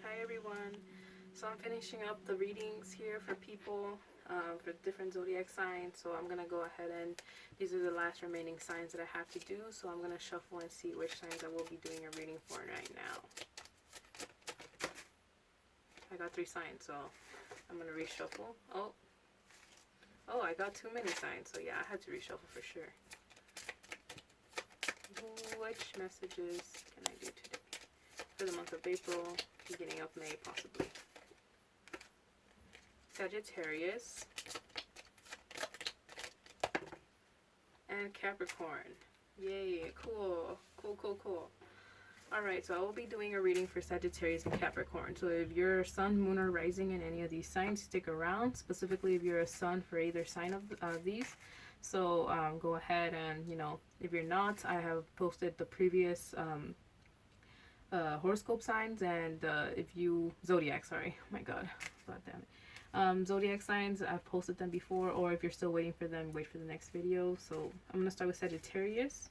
Hi everyone. So I'm finishing up the readings here for people for different zodiac signs. So I'm going to go ahead and these are the last remaining signs that I have to do. So I'm going to shuffle and see which signs I will be doing a reading for right now. I got 3 signs, so I'm going to reshuffle. Oh, I got too many signs. So yeah, I had to reshuffle for sure. Which messages can I do today? For the month of April, beginning of May possibly. Sagittarius and Capricorn. Yay, cool. Cool. Alright, so I will be doing a reading for Sagittarius and Capricorn. So if you're sun, moon, or rising in any of these signs, stick around. Specifically if you're a sun for either sign of these. So go ahead and, if you're not, I have posted the previous horoscope signs, and if you zodiac, sorry, oh my god, damn it, zodiac signs, I've posted them before, or if you're still waiting for them, wait for the next video. So I'm gonna start with Sagittarius,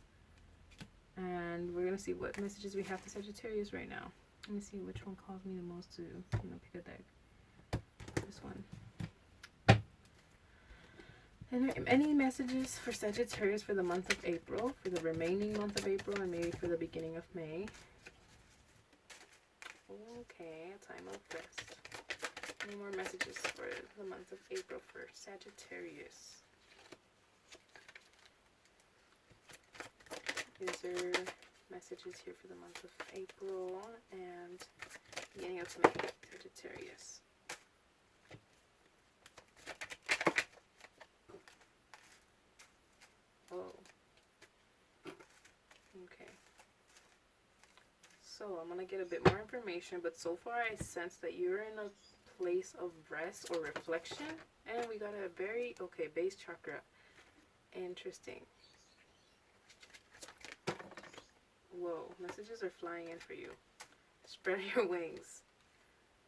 and we're gonna see what messages we have for Sagittarius right now. Let me see which one calls me the most to pick a deck. This one. And any messages for Sagittarius for the month of April, for the remaining month of April, and maybe for the beginning of May. Okay, a time of rest. Any more messages for the month of April for Sagittarius? Is there messages here for the month of April and beginning of May? Sagittarius. Oh. Okay. So I'm going to get a bit more information, but so far I sense that you're in a place of rest or reflection. And we got a okay, base chakra. Interesting. Whoa, messages are flying in for you. Spread your wings.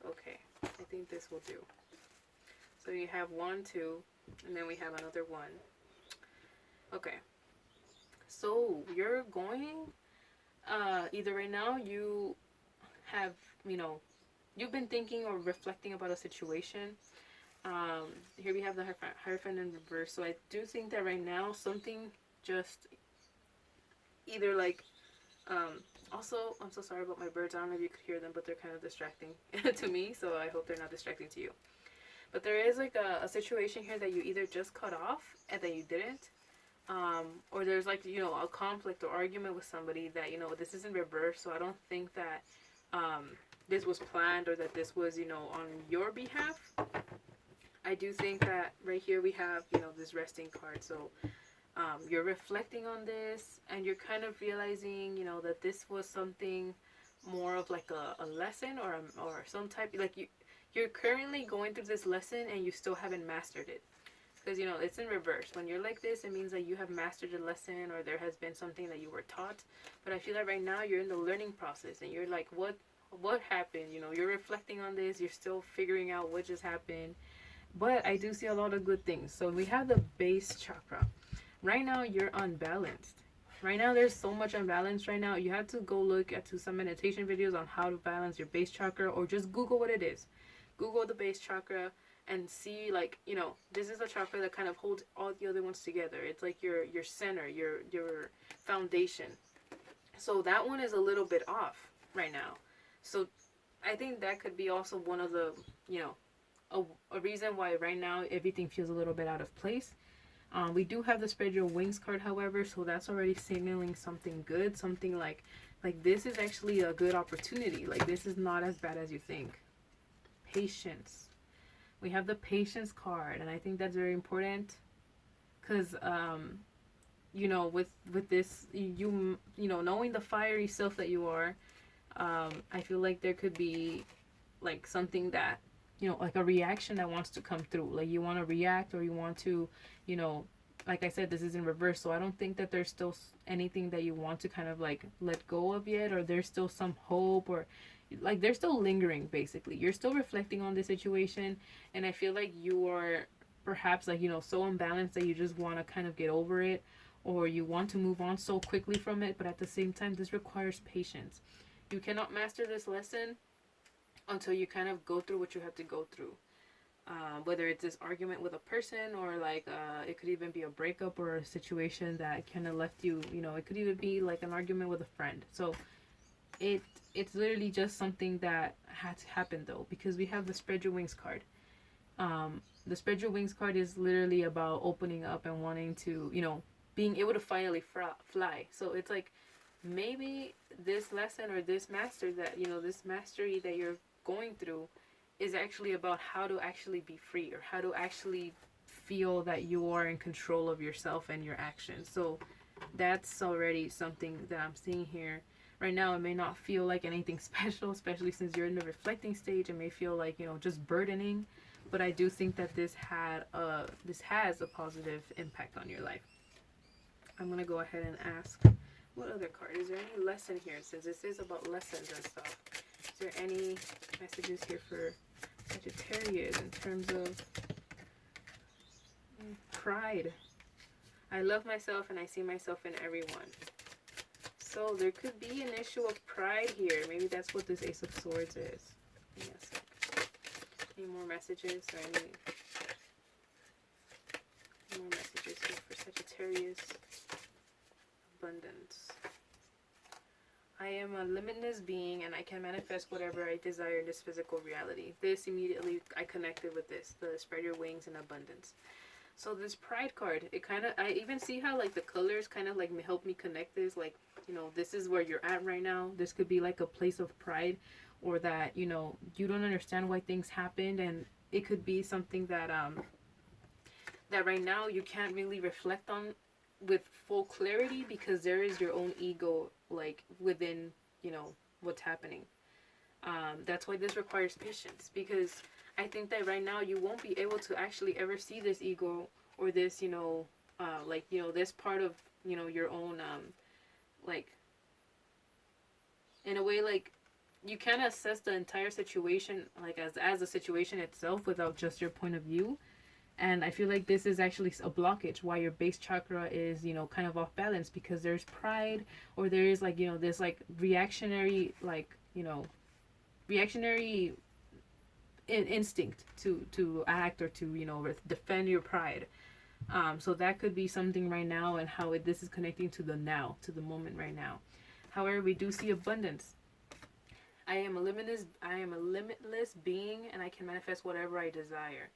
Okay, I think this will do. So you have 1, 2, and then we have another 1. Okay. So you're going... either right now you have, you've been thinking or reflecting about a situation. Here we have the Hierophant in reverse. So I do think that right now something just either like, also, I'm so sorry about my birds. I don't know if you could hear them, but they're kind of distracting to me. So I hope they're not distracting to you. But there is like a situation here that you either just cut off and that you didn't. Or there's like, a conflict or argument with somebody that, this is in reverse. So I don't think that this was planned or that this was, on your behalf. I do think that right here we have, this resting card. So you're reflecting on this and you're kind of realizing, that this was something more of like a lesson or some type, like you're currently going through this lesson and you still haven't mastered it. Because, it's in reverse. When you're like this, it means that you have mastered a lesson or there has been something that you were taught. But I feel like right now you're in the learning process and you're like, what happened? You're reflecting on this. You're still figuring out what just happened. But I do see a lot of good things. So we have the base chakra. Right now, you're unbalanced. Right now, there's so much unbalance right now. You have to go look at some meditation videos on how to balance your base chakra, or just Google what it is. Google the base chakra and see, like, this is a chakra that kind of holds all the other ones together. It's like your center, your foundation. So that one is a little bit off right now. So I think that could be also one of the, a reason why right now everything feels a little bit out of place. We do have the Spread Your Wings card, however, so that's already signaling something good, something like this is actually a good opportunity. Like, this is not as bad as you think. Patience. We have the Patience card, and I think that's very important because, with this, knowing the fiery self that you are, I feel like there could be, like, something that, like a reaction that wants to come through. Like, you want to react or you want to, like I said, this is in reverse, so I don't think that there's still anything that you want to kind of, like, let go of yet, or there's still some hope, or like they're still lingering. Basically, you're still reflecting on the situation, and I feel like you are perhaps, like, so unbalanced that you just want to kind of get over it, or you want to move on so quickly from it. But at the same time, this requires patience. You cannot master this lesson until you kind of go through what you have to go through. Whether it's this argument with a person, or like it could even be a breakup or a situation that kind of left you, you know, it could even be like an argument with a friend. So it's literally just something that had to happen though, because we have the spread your wings card. The spread your wings card is literally about opening up and wanting to, you know, being able to finally fly. So it's like maybe this lesson or this master that, you know, this mastery that you're going through is actually about how to actually be free, or how to actually feel that you are in control of yourself and your actions. So that's already something that I'm seeing here. Right now, it may not feel like anything special, especially since you're in the reflecting stage. It may feel like, you know, just burdening, but I do think that this has a positive impact on your life. I'm gonna go ahead and ask, what other card? Is there any lesson here, since this is about lessons and stuff? Is there any messages here for Sagittarius in terms of pride? I love myself and I see myself in everyone. So there could be an issue of pride here. Maybe that's what this Ace of Swords is. Yes. Any more messages or any more messages here for Sagittarius? Abundance. I am a limitless being and I can manifest whatever I desire in this physical reality. This immediately, I connected with this, the spread your wings and abundance. So this pride card, it kind of, I even see how like the colors kind of like help me connect this. Like, you know, this is where you're at right now. This could be like a place of pride, or that, you know, you don't understand why things happened, and it could be something that that right now you can't really reflect on with full clarity, because there is your own ego like within, you know, what's happening. That's why this requires patience, because I think that right now you won't be able to actually ever see this ego, or this, you know, like, you know, this part of, you know, your own, like, in a way, like, you can't assess the entire situation, like, as a situation itself without just your point of view. And I feel like this is actually a blockage why your base chakra is, you know, kind of off balance, because there's pride, or there is, like, you know, this, like, reactionary, like, you know, reactionary instinct to act, or to, you know, defend your pride. So that could be something right now, and how this is connecting to the now, to the moment right now. However, we do see abundance. I am a limitless being, and I can manifest whatever I desire.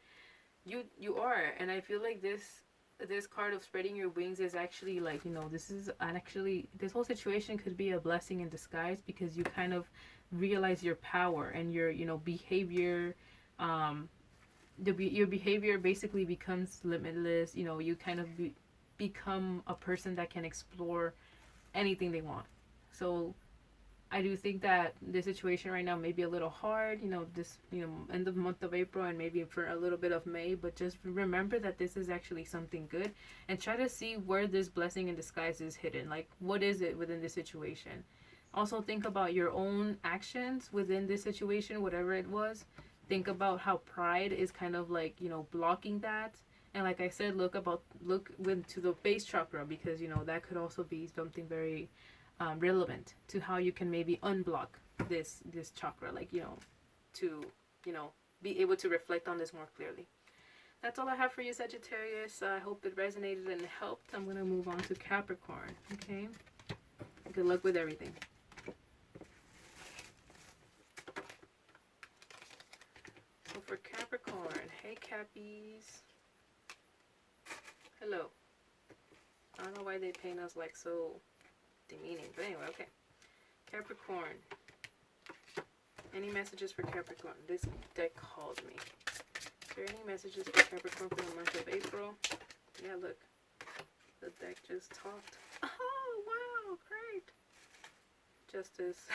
You are, and I feel like this card of spreading your wings is actually, like, you know, this whole situation could be a blessing in disguise, because you kind of realize your power and your, you know, behavior. Your behavior basically becomes limitless. You know, you kind of become a person that can explore anything they want. So I do think that the situation right now may be a little hard, you know, this, you know, end of the month of April, and maybe for a little bit of May, but just remember that this is actually something good, and try to see where this blessing in disguise is hidden. Like, what is it within this situation? Also think about your own actions within this situation, whatever it was. Think about how pride is kind of like, you know, blocking that. And like I said, look into the base chakra, because, you know, that could also be something very relevant to how you can maybe unblock this chakra, like, you know, to, you know, be able to reflect on this more clearly. That's all I have for you, Sagittarius. I hope it resonated and helped. I'm going to move on to Capricorn, okay? Good luck with everything. So for Capricorn, hey Cappies. Hello. I don't know why they paint us like so demeaning, but anyway, okay. Capricorn. Any messages for Capricorn? This deck called me. Is there any messages for Capricorn for the month of April? Yeah, look. The deck just talked. Oh, wow, great. Justice.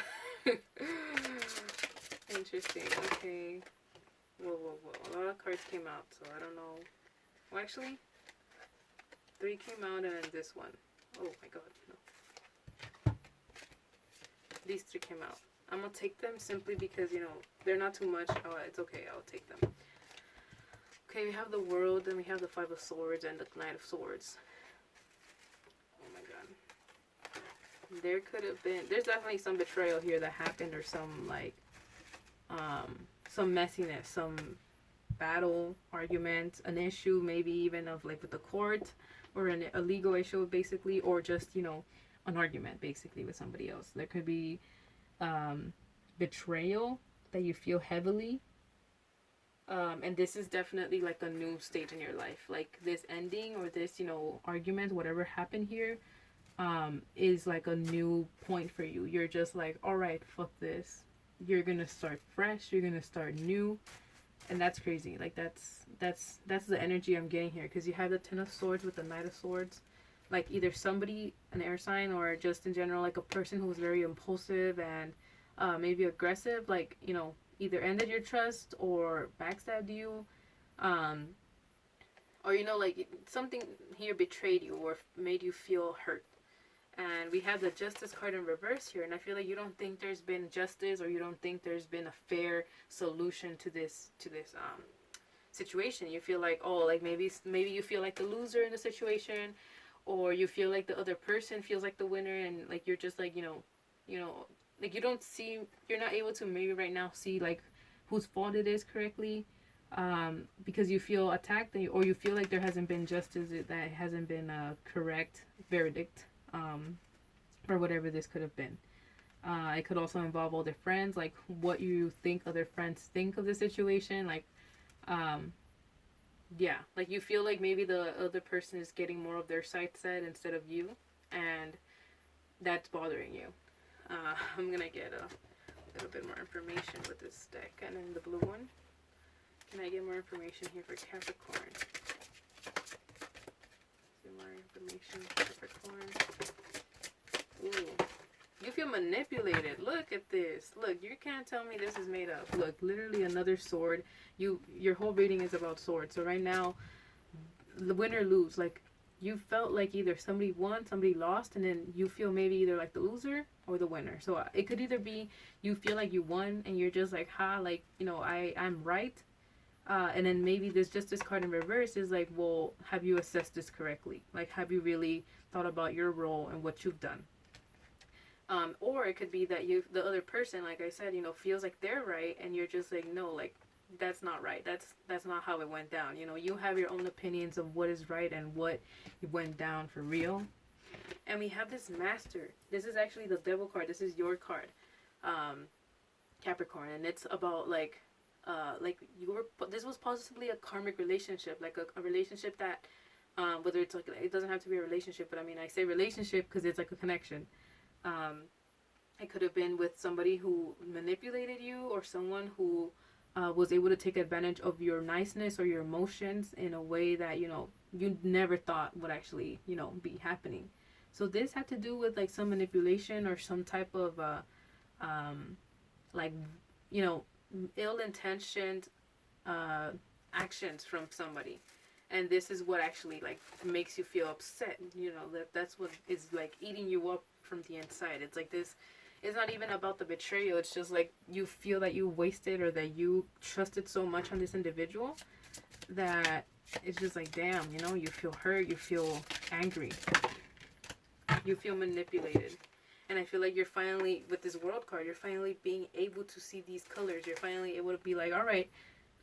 Interesting, okay. Whoa. A lot of cards came out, so I don't know. Well, actually, 3 came out, and then this one. Oh my god, no. These 3 came out. I'm gonna take them simply because, you know, they're not too much. Oh, it's okay, I'll take them. Okay, we have the World, then we have the 5 of Swords, and the Knight of Swords. Oh my god. There could have been, there's definitely some betrayal here that happened, or some, like, some messiness, some battle, argument, an issue, maybe even of like with the court, or a legal issue basically, or just, you know, an argument basically with somebody else. There could be betrayal that you feel heavily. And this is definitely like a new stage in your life. Like this ending or this, you know, argument, whatever happened here, is like a new point for you. You're just like, all right, fuck this. You're gonna start fresh. You're gonna start new, and that's crazy. Like that's the energy I'm getting here, because you have the Ten of Swords with the Knight of Swords. Like either somebody, an air sign, or just in general like a person who's very impulsive and maybe aggressive. Like, you know, either ended your trust or backstabbed you, um, or, you know, like something here betrayed you or made you feel hurt. And we have the Justice card in reverse here, and I feel like you don't think there's been justice, or you don't think there's been a fair solution to this situation. You feel like, oh, like maybe you feel like the loser in the situation, or you feel like the other person feels like the winner, and like you're just like, you know, like you're not able to maybe right now see like whose fault it is correctly, because you feel attacked, or you feel like there hasn't been justice, that hasn't been a correct verdict, for whatever this could have been. It could also involve other friends, like what you think other friends think of the situation. Like, yeah, like you feel like maybe the other person is getting more of their side said instead of you, and that's bothering you. I'm gonna get a little bit more information with this deck, and then the blue one. Can I get more information here for Capricorn? Get more information for Capricorn. Ooh. You feel manipulated. Look at this. Look, you can't tell me this is made up. Look, literally another sword. Your whole reading is about swords. So right now, the win or lose. Like, you felt like either somebody won, somebody lost, and then you feel maybe either like the loser or the winner. So it could either be you feel like you won and you're just like, ha, like, you know, I'm right. And then maybe this Justice card in reverse is like, well, have you assessed this correctly? Like, have you really thought about your role and what you've done? Or it could be that the other person, like I said, you know, feels like they're right, and you're just like, no, like, that's not right. That's not how it went down. You know, you have your own opinions of what is right and what went down for real. And we have this Master. This is actually the Devil card. This is your card, Capricorn, and it's about like this was possibly a karmic relationship, like a relationship that, whether it's like, it doesn't have to be a relationship, but I mean, I say relationship because it's like a connection. It could have been with somebody who manipulated you, or someone who was able to take advantage of your niceness or your emotions in a way that, you know, you never thought would actually, you know, be happening. So this had to do with like some manipulation or some type of like, you know, ill-intentioned actions from somebody. And this is what actually like makes you feel upset. You know, that's what is like eating you up from the inside. It's like this. It's not even about the betrayal. It's just like you feel that you wasted, or that you trusted so much on this individual that it's just like, damn, you know, you feel hurt, you feel angry, you feel manipulated. And I feel like you're finally, with this World card, you're finally being able to see these colors. You're finally able to be like, all right,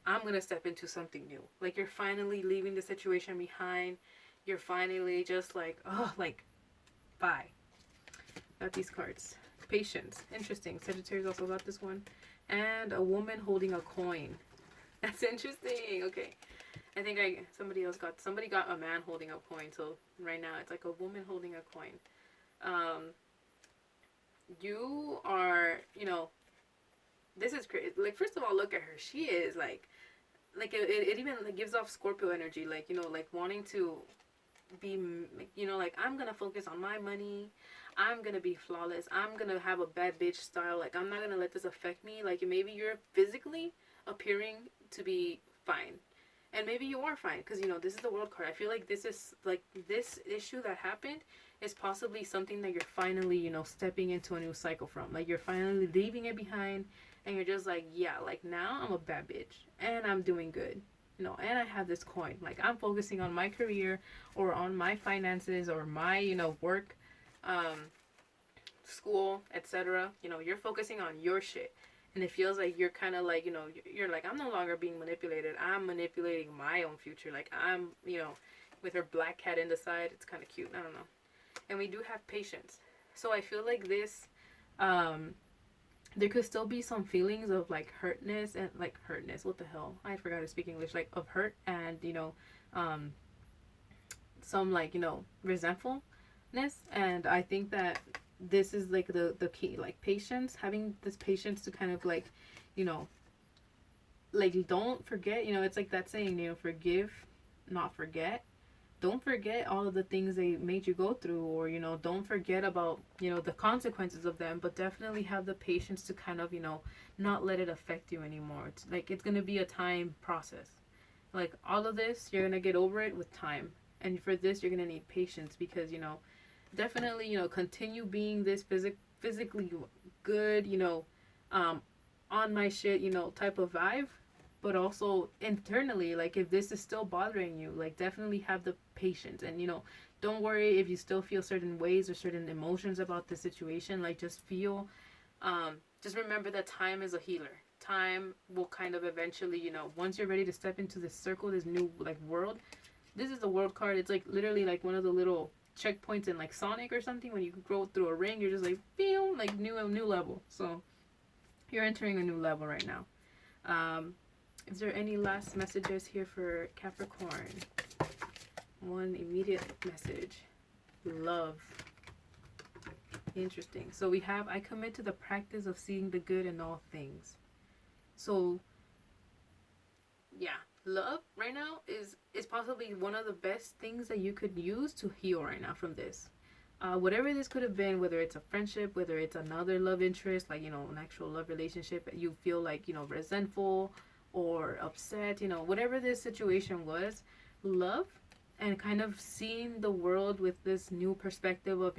I'm going to step into something new. Like, you're finally leaving the situation behind. You're finally just like, oh, like, bye. Got these cards. Patience. Interesting. Sagittarius also got this one. And a woman holding a coin. That's interesting. Okay. I think somebody got a man holding a coin. So right now it's like a woman holding a coin. You are, you know, this is crazy. Like, first of all, look at her. She is like it even like gives off Scorpio energy. Like, you know, like wanting to be, you know, like, I'm gonna focus on my money. I'm gonna be flawless. I'm gonna have a bad bitch style. Like, I'm not gonna let this affect me. Like, maybe you're physically appearing to be fine, and maybe you are fine, because, you know, this is the World card. I feel like this is like, this issue that happened is possibly something that you're finally, you know, stepping into a new cycle from. Like, you're finally leaving it behind, and you're just like, yeah, like, now I'm a bad bitch and I'm doing good, you know, and I have this coin. Like, I'm focusing on my career, or on my finances, or my, you know, work, school, etc. You know, you're focusing on your shit, And it feels like you're kind of like, you're like, I'm no longer being manipulated. I'm manipulating my own future. Like, I'm, with her black cat in the side. It's kind of cute. I don't know. And we do have patience. So I feel like this, there could still be some feelings of like hurtness and like hurtness. What the hell? I forgot to speak English. Like of hurt and, some like, resentfulness. And I think that this is like the key, like patience, having this patience to kind of like, like don't forget, it's like that saying, forgive, not forget. Don't forget all of the things they made you go through, or don't forget about the consequences of them, but definitely have the patience to kind of not let it affect you anymore. It's like it's going to be a time process. Like all of this, you're going to get over it with time, and for this you're going to need patience, because definitely continue being this physically good, on my shit, type of vibe, but also internally, like if this is still bothering you, like definitely have the patience. And don't worry if you still feel certain ways or certain emotions about the situation. Like just feel, just remember that time is a healer. Time will kind of eventually, once you're ready to step into this circle, this new like world. This is the world card. It's like literally like one of the little checkpoints in like Sonic or something. When you go through a ring, you're just like, boom, like new level. So you're entering a new level right now. Is there any last messages here for Capricorn? One immediate message. Love. Interesting. So we have, I commit to the practice of seeing the good in all things. So yeah, love right now is possibly one of the best things that you could use to heal right now from this. Whatever this could have been, whether it's a friendship, whether it's another love interest, like an actual love relationship, you feel like resentful or upset, whatever this situation was, love, and kind of seeing the world with this new perspective of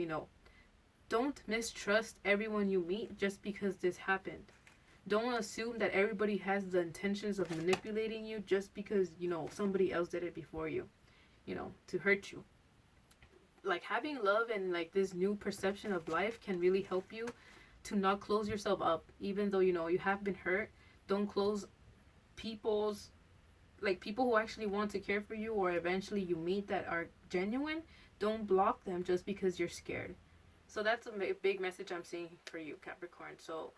don't mistrust everyone you meet just because this happened. Don't assume that everybody has the intentions of manipulating you just because somebody else did it before you, to hurt you. Like having love and like this new perception of life can really help you to not close yourself up, even though you have been hurt. Don't close people's, like people who actually want to care for you, or eventually you meet that are genuine. Don't block them just because you're scared. So that's a big message I'm seeing for you, Capricorn. So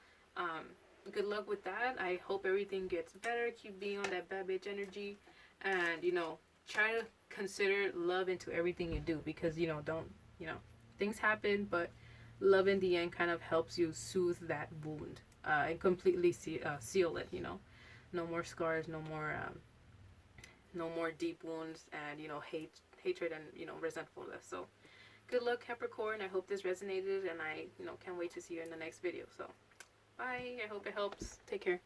good luck with that. I hope everything gets better. Keep being on that bad bitch energy, and try to consider love into everything you do, because don't things happen, but love in the end kind of helps you soothe that wound, and completely seal it. No more scars, no more deep wounds, and hatred and resentfulness. So good luck, Capricorn. I hope this resonated, and I can't wait to see you in the next video. So bye. I hope it helps. Take care.